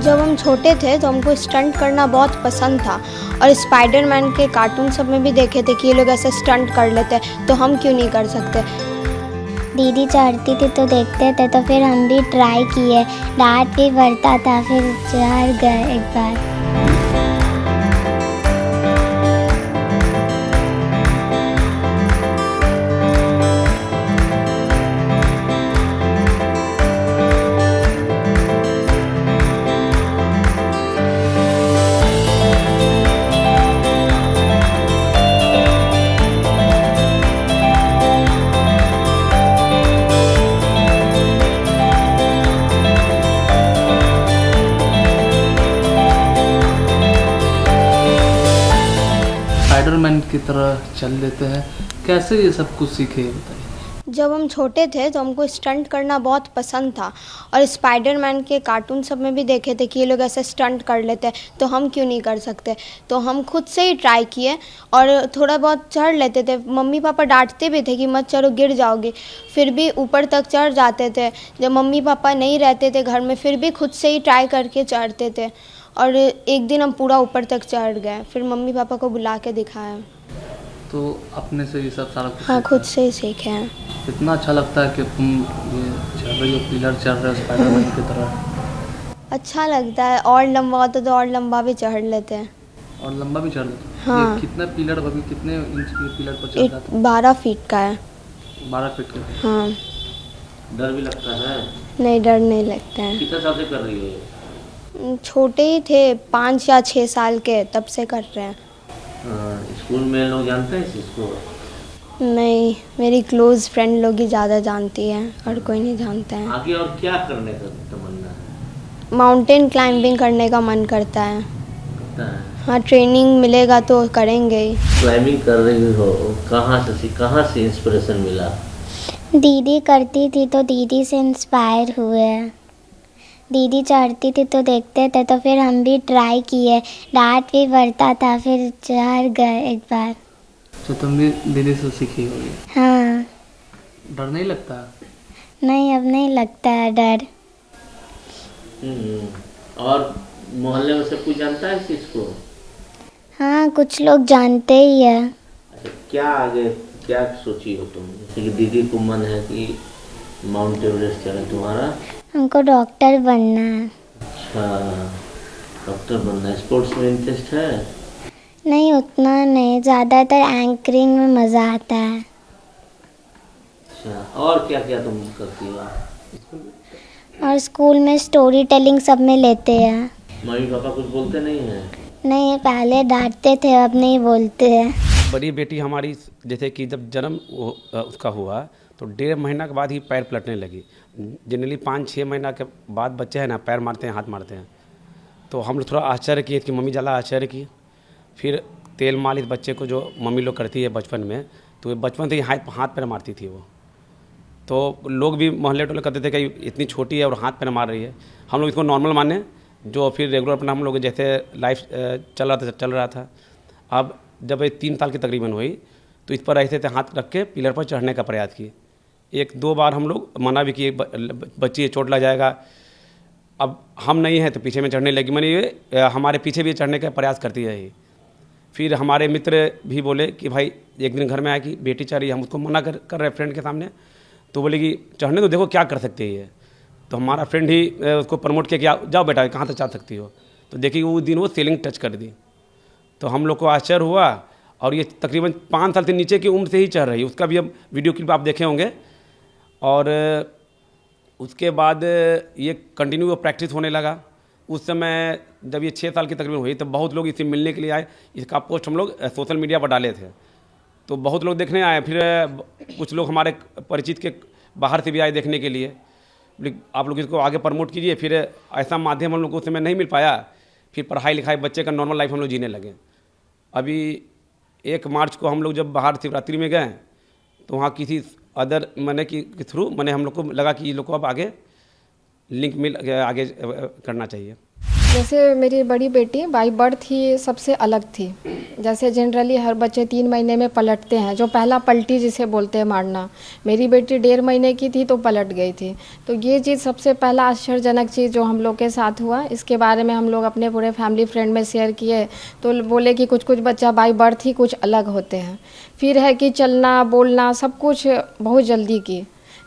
जब हम छोटे थे तो हमको स्टंट करना बहुत पसंद था और स्पाइडरमैन के कार्टून सब में भी देखे थे कि ये लोग ऐसे स्टंट कर लेते हैं, तो हम क्यों नहीं कर सकते। दीदी चढ़ती थी तो देखते थे, तो फिर हम भी ट्राई किए। डांट भी पड़ता था, फिर चढ़ गए एक बार। स्पाइडरमैन की तरह चल लेते हैं, कैसे ये सब कुछ सीखे ये बताइए। जब हम छोटे थे तो हमको स्टंट करना बहुत पसंद था और स्पाइडरमैन के कार्टून सब में भी देखे थे कि ये लोग ऐसे स्टंट कर लेते हैं, तो हम क्यों नहीं कर सकते। तो हम खुद से ही ट्राई किए और थोड़ा बहुत चढ़ लेते थे। मम्मी पापा डांटते भी थे कि मत चढ़ो गिर जाओगी, फिर भी ऊपर तक चढ़ जाते थे। जब मम्मी पापा नहीं रहते थे घर में, फिर भी खुद से ही ट्राई करके चढ़ते थे और एक दिन हम पूरा ऊपर तक चढ़ गए। फिर मम्मी पापा को बुला के दिखाया। तो अपने से ये सब सारा कुछ हाँ, सीखा खुद है। से ही सीखे हैं। इतना अच्छा लगता है कि तुम ये चढ़ रही हो, पिलर चढ़ रहे हो स्पाइडरमैन की तरह। अच्छा लगता है, और लंबा होता तो और लंबा भी चढ़ लेते हैं। और लंबा भी चढ़ लेते हो। हाँ। ये कितना पिलर, अभी कितने इंच के पिलर पर चढ़ जाते 12 फीट का है। हो? 12 फीट के। हाँ, डर भी लगता है। नहीं डर नहीं लगता है। कितने साल से कर रही हो ये? छोटे ही थे, 5 या 6 साल के, तब से कर रहे हैं। स्कूल में लोग जानते हैं इस चीज़ को? नहीं, मेरी क्लोज़ फ्रेंड लोग ही ज़्यादा जानती है और कोई नहीं जानता है। आगे और क्या करने का तमन्ना है? माउंटेन क्लाइंबिंग करने का मन करता है। करता है। हाँ, ट्रेनिंग मिलेगा तो करेंगे ही। क्लाइंबिंग कर रही हो, कहाँ से इंस्पिरेशन मिला? दीदी करती थी तो दीदी से इंस्पायर हुए। दीदी चढ़ती थी तो देखते थे, तो फिर हम भी ट्राई किए। डांट भी पड़ता था, फिर चढ़ गए एक बार। तो तुम भी दीदी से सीखी होगी। हाँ, डर नहीं लगता? नहीं अब नहीं लगता है डर। और मोहल्ले में सब कुछ जानता है इस चीज़ को? हाँ, कुछ लोग जानते ही है। अच्छा, क्या आगे क्या सोची हो तुम? जैसे कि दीदी को मन है कि माउंट एवरेस्ट चढ़े, तुम्हारा? हमको डॉक्टर बनना है। अच्छा, डॉक्टर बनना है। स्पोर्ट्स में इंटरेस्ट है? नहीं उतना नहीं, ज़्यादातर एंकरिंग में मज़ा आता है। अच्छा, और क्या क्या तुम करती हो? और स्कूल में स्टोरी टेलिंग सब में लेते हैं। मम्मी पापा कुछ बोलते नहीं हैं? नहीं, पहले डांटते थे, अब नहीं बोलते हैं। बड़ी बेटी हमारी जैसे कि जब जन्म उसका हुआ तो 1.5 महीना के बाद ही पैर पलटने लगी। जनरली 5-6 महीना के बाद बच्चे हैं ना पैर मारते हैं, हाथ मारते हैं। तो हम लोग थोड़ा आश्चर्य किए कि मम्मी ज़्यादा आश्चर्य की। फिर तेल मालिश बच्चे को जो मम्मी लोग करती है बचपन में, तो बचपन से ही हाथ पैर मारती थी वो। तो लोग भी मोहल्ले टोले करते थे कि इतनी छोटी है और हाथ पैर मार रही है। हम लोग इसको नॉर्मल माने, जो फिर रेगुलर अपना हम लोग जैसे लाइफ चल रहा था। अब जब ये 3 साल की तकरीबन हुई तो इस पर ऐसे हाथ रख के पिलर पर चढ़ने का प्रयास किए। 1-2 बार हम लोग मना भी किए, बच्ची चोट लग जाएगा। अब हम नहीं हैं तो पीछे में चढ़ने लगी, मैंने ये हमारे पीछे भी चढ़ने का प्रयास करती रही। फिर हमारे मित्र भी बोले कि भाई एक दिन घर में आया कि बेटी चढ़ रही है, हम उसको मना कर रहे फ्रेंड के सामने, तो बोले कि चढ़ने तो देखो क्या कर सकते हैं ये। तो हमारा फ्रेंड ही उसको प्रमोट किया कि जाओ बेटा कहाँ तक चढ़ सकती हो। तो देखिए वो दिन वो सीलिंग टच कर दी। तो हम लोग को आश्चर्य हुआ और ये तकरीबन 5 साल से नीचे की उम्र से ही चढ़ रही है। उसका भी अब वीडियो क्लिप आप देखे होंगे। और उसके बाद ये कंटिन्यू प्रैक्टिस होने लगा। उस समय जब ये 6 साल की तकरीबन हुई तो बहुत लोग इससे मिलने के लिए आए। इसका पोस्ट हम लोग सोशल मीडिया पर डाले थे, तो बहुत लोग देखने आए। फिर कुछ लोग हमारे परिचित के बाहर से भी आए देखने के लिए। आप लोग इसको आगे प्रमोट कीजिए। फिर ऐसा माध्यम हम लोग को उस समय नहीं मिल पाया। फिर पढ़ाई लिखाई बच्चे का नॉर्मल लाइफ हम लोग जीने लगे। अभी 1 मार्च को हम लोग जब बाहर शिवरात्रि में गए तो वहाँ किसी अदर मैंने के थ्रू मैंने हम लोग को लगा कि ये लोग को अब आगे लिंक मिल आगे करना चाहिए। जैसे मेरी बड़ी बेटी बाई बर्थ ही सबसे अलग थी। जैसे जनरली हर बच्चे 3 महीने में पलटते हैं, जो पहला पलटी जिसे बोलते हैं मारना, मेरी बेटी 1.5 महीने की थी तो पलट गई थी। तो ये चीज़ सबसे पहला आश्चर्यजनक चीज़ जो हम लोग के साथ हुआ, इसके बारे में हम लोग अपने पूरे फैमिली फ्रेंड में शेयर किए तो बोले कि कुछ कुछ बच्चा बाई बर्थ ही कुछ अलग होते हैं। फिर है कि चलना बोलना सब कुछ बहुत जल्दी की।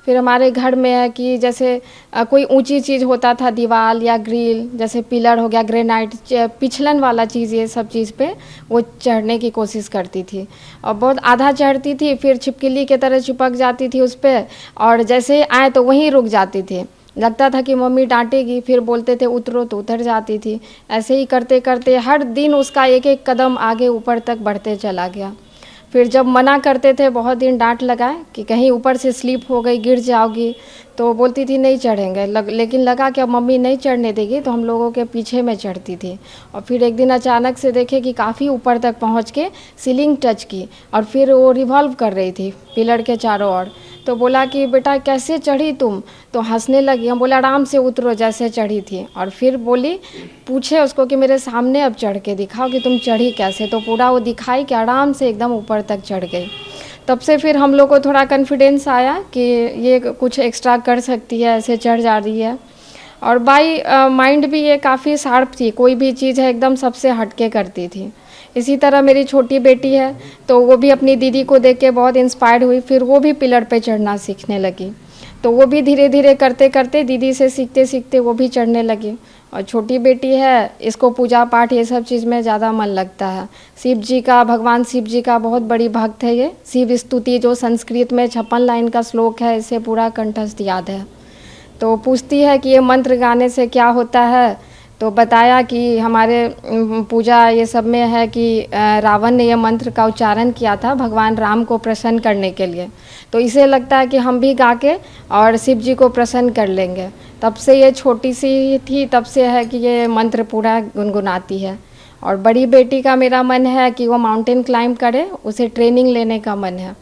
फिर हमारे घर में है कि जैसे कोई ऊंची चीज़ होता था, दीवार या ग्रिल, जैसे पिलर हो गया, ग्रेनाइट, पिछलन वाला चीज़, ये सब चीज़ पे वो चढ़ने की कोशिश करती थी और बहुत आधा चढ़ती थी, फिर छिपकली के तरह चिपक जाती थी उस पर और जैसे आए तो वहीं रुक जाती थी। लगता था कि मम्मी डांटेगी, फिर बोलते थे उतरो तो उतर जाती थी। ऐसे ही करते करते हर दिन उसका एक एक कदम आगे ऊपर तक बढ़ते चला गया। फिर जब मना करते थे, बहुत दिन डांट लगाए कि कहीं ऊपर से स्लिप हो गई गिर जाओगी, तो बोलती थी नहीं चढ़ेंगे। लेकिन लगा कि अब मम्मी नहीं चढ़ने देगी तो हम लोगों के पीछे में चढ़ती थी। और फिर एक दिन अचानक से देखे कि काफ़ी ऊपर तक पहुंच के सीलिंग टच की और फिर वो रिवॉल्व कर रही थी पिलर के चारों ओर। तो बोला कि बेटा कैसे चढ़ी तुम, तो हंसने लगी। हम बोला आराम से उतरो जैसे चढ़ी थी। और फिर बोली, पूछे उसको कि मेरे सामने अब चढ़ के दिखाओ कि तुम चढ़ी कैसे, तो पूरा वो दिखाई कि आराम से एकदम ऊपर तक चढ़ गई। तब से फिर हम लोग को थोड़ा कॉन्फिडेंस आया कि ये कुछ एक्स्ट्रा कर सकती है, ऐसे चढ़ जा रही है। और बाई माइंड भी ये काफ़ी शार्प थी, कोई भी चीज़ है एकदम सबसे हटके करती थी। इसी तरह मेरी छोटी बेटी है तो वो भी अपनी दीदी को देख के बहुत इंस्पायर्ड हुई, फिर वो भी पिलर पे चढ़ना सीखने लगी। तो वो भी धीरे धीरे करते करते दीदी से सीखते सीखते वो भी चढ़ने लगी। और छोटी बेटी है, इसको पूजा पाठ ये सब चीज़ में ज़्यादा मन लगता है। शिव जी का, भगवान शिव जी का बहुत बड़ी भक्त है ये। शिव स्तुति जो संस्कृत में 56 लाइन का श्लोक है, इसे पूरा कंठस्थ याद है। तो पूछती है कि ये मंत्र गाने से क्या होता है, तो बताया कि हमारे पूजा ये सब में है कि रावण ने ये मंत्र का उच्चारण किया था भगवान राम को प्रसन्न करने के लिए। तो इसे लगता है कि हम भी गा के और शिव जी को प्रसन्न कर लेंगे। तब से ये छोटी सी थी, तब से है कि ये मंत्र पूरा गुनगुनाती है। और बड़ी बेटी का मेरा मन है कि वो माउंटेन क्लाइंब करे, उसे ट्रेनिंग लेने का मन है।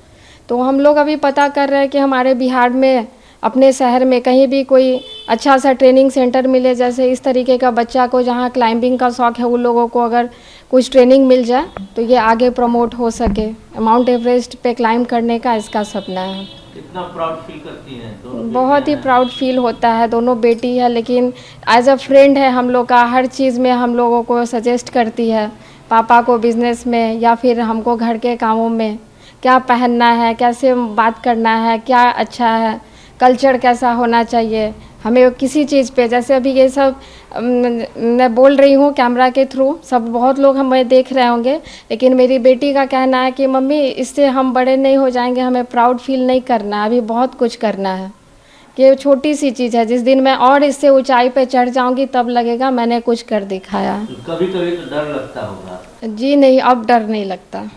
तो हम लोग अभी पता कर रहे हैं कि हमारे बिहार में अपने शहर में कहीं भी कोई अच्छा सा ट्रेनिंग सेंटर मिले, जैसे इस तरीके का बच्चा को जहाँ क्लाइंबिंग का शौक़ है उन लोगों को अगर कुछ ट्रेनिंग मिल जाए तो ये आगे प्रमोट हो सके। माउंट एवरेस्ट पे क्लाइंब करने का इसका सपना है। कितना प्राउड फील करती हैं? बहुत ही प्राउड फील होता है। दोनों बेटी है लेकिन एज अ फ्रेंड है हम लोग का, हर चीज़ में हम लोगों को सजेस्ट करती है। पापा को बिजनेस में या फिर हमको घर के कामों में, क्या पहनना है, कैसे बात करना है, क्या अच्छा है, कल्चर कैसा होना चाहिए, हमें किसी चीज़ पे, जैसे अभी ये सब मैं बोल रही हूँ कैमरा के थ्रू, सब बहुत लोग हमें देख रहे होंगे, लेकिन मेरी बेटी का कहना है कि मम्मी इससे हम बड़े नहीं हो जाएंगे, हमें प्राउड फील नहीं करना, अभी बहुत कुछ करना है। कि छोटी सी चीज़ है, जिस दिन मैं और इससे ऊंचाई पे चढ़ जाऊंगी तब लगेगा मैंने कुछ कर दिखाया। कभी कभी तो डर लगता होगा? जी नहीं, अब डर नहीं लगता।